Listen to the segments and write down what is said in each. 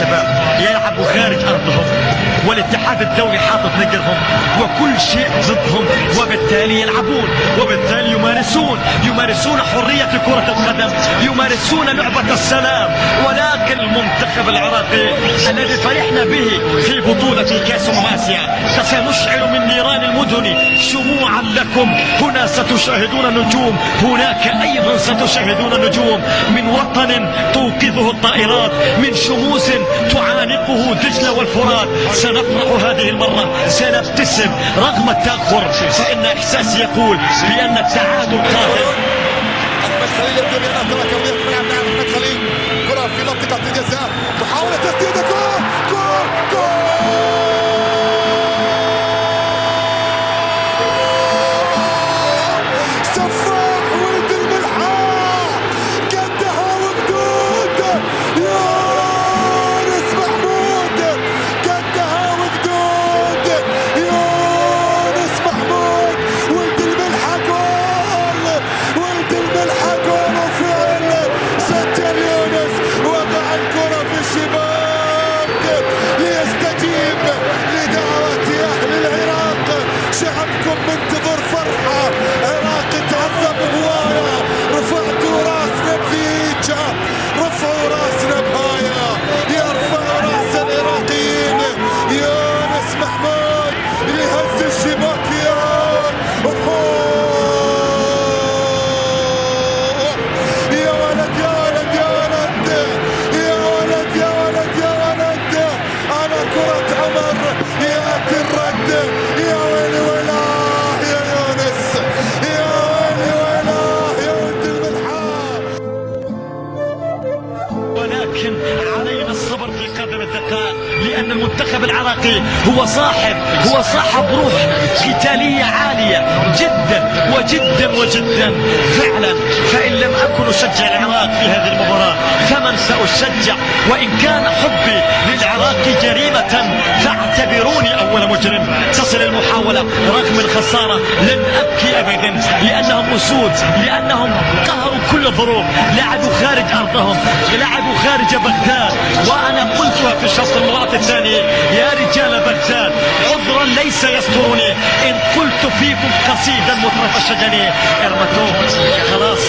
شباب يلعبوا خارج أرضهم، والاتحاد الدولي حاطط نقرهم وكل شيء ضدهم، وبالتالي يلعبون، وبالتالي يمارسون حرية كرة القدم، يمارسون لعبة السلام. ولكن المنتخب العراقي الذي فرحنا به في بطولة كأس آسيا سنشعل من نيران المدن شموعا لكم. هنا ستشاهدون النجوم، هناك أيضا ستشاهدون النجوم من وطن توقظه الطائرات، من شموس تعانقه دجلة والفرات. سنفرح هذه المرة، سنبتسم رغم التأخر، فإن إحساسي يقول بأن التعادل قادم. أحمد خليل يبدو بأنها ترك وضيق ملعب. نعم أحمد خليل، كرة في منطقة الجزاء، محاولة تسديد، جول جول جول. سفاح ولد الملحة قدها وقدود، يونس محمود قدها وقدود، يونس محمود ولد الملحة جول، ولد الملحة جول وفعل سجل يونس، وضع الكرة في الشباك ليستجيب لدعوة أهل العراق. شعبكم منتظر فرحة، عراق تعذب هواية، رفعتوا راسنا بفيجة، رفعوا راسنا بهاية، يرفع راس العراقيين يونس محمود لهز الشباكيات. يا ولد يا ولد يا ولد يا ولد يا ولد يا ولد، على كرة عمر يأتي الرد. يا ويلي ويلاه يا يونس، يا ويلي ويلاه يا ولد الملحة. ولكن علينا الصبر في قدم الدقائق، لأن المنتخب العراقي هو صاحب روح قتالية عالية جدا وجدا وجدا فعلا. فإن لم أكن أشجع العراق في هذه المباراة فمن سأشجع؟ وإن كان حبي للعراق جريمة فاعتبروني أول مجرم. تصل المحاولة رغم الخسارة، لن أبكي أبدا، لأنهم أسود، لأنهم قهروا كل الظروف، لعبوا خارج أرضهم، لعبوا خارج بغداد. وأنا قلتها في الشوط المباراة الثاني، يا رجال بغداد عذرا ليس يسترني إن قلت فيكم قصيدا مطرف الشجني. ارمتوه خلاص.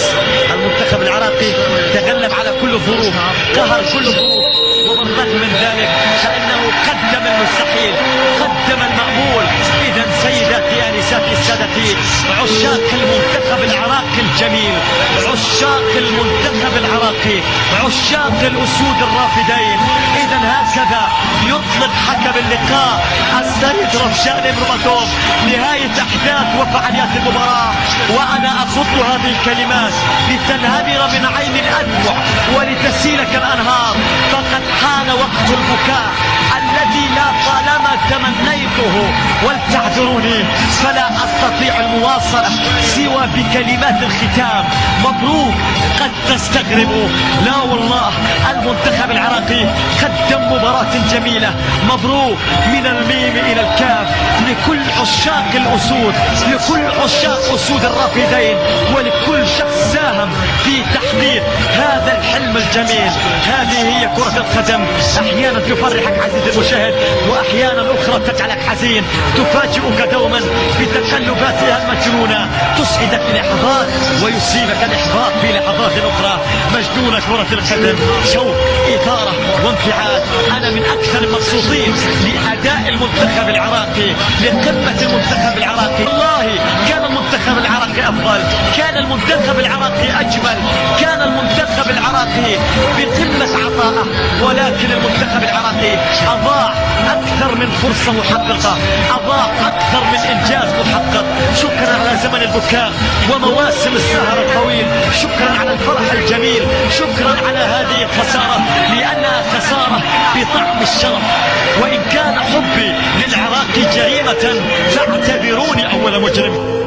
المنتخب العراقي تغلب على كل الظروف، قهر كل الظروف، وبالرغم من ذلك فإنه قدم المستحيل، قدم المأمول. إذا سيداتي آنساتي سادتي، عشاق المنتخب العراقي الجميل، عشاق المنتخب العراقي، عشاق الأسود الرافدين، إذا هكذا يطلق حكم اللقاء السيد رفشان برماتوف نهاية أحداث وفعاليات المباراة. وأنا أخط هذه الكلمات لتنهمر من عين الأدمع ولتسيل كالأنهار، فقد حان وقت البكاء الذي لا طالما تمنيته. ولتعذروني فلا أستطيع المواصلة سوى بكلمات الختام. مبروك. قد تستغربوا، لا والله المنتخب العراقي قدم مباراة جميلة. مبروك من الميم إلى الكاف لكل عشاق الأسود، لكل عشاق أسود الرافدين، ولكل شخص ساهم في تحقيق هذا الحلم الجميل. هذه هي كرة القدم، أحيانا تفرحك عزيزي المشاهد، وأحيانا أخرى تجعلك حزين، تفاجئك دوما بتقلباتها المجنونة، تسعدك لحظات ويصيبك الإحباط في لحظات أخرى. مجنونة كرة القدم، شوق، إثارة وانفعال. أنا من أكثر المبسوطين لأداء المنتخب العراقي، لقمة المنتخب العراقي. والله كان المنتخب العراقي أفضل، كان المنتخب العراقي أجمل، كان المنتخب العراقي بقمة عطائه، ولكن المنتخب العراقي أضاع أكثر من فرصة محققة، أضاع أكثر من إنجاز محقق. شكرا على زمن البكاء ومواسم السهر الطويل، شكرا على الفرح الجميل، شكرا على هذه الخسارة لأنها خسارة بطعم الشرف. وإن كان حبي للعراق جريمة فاعتبروني أول مجرم.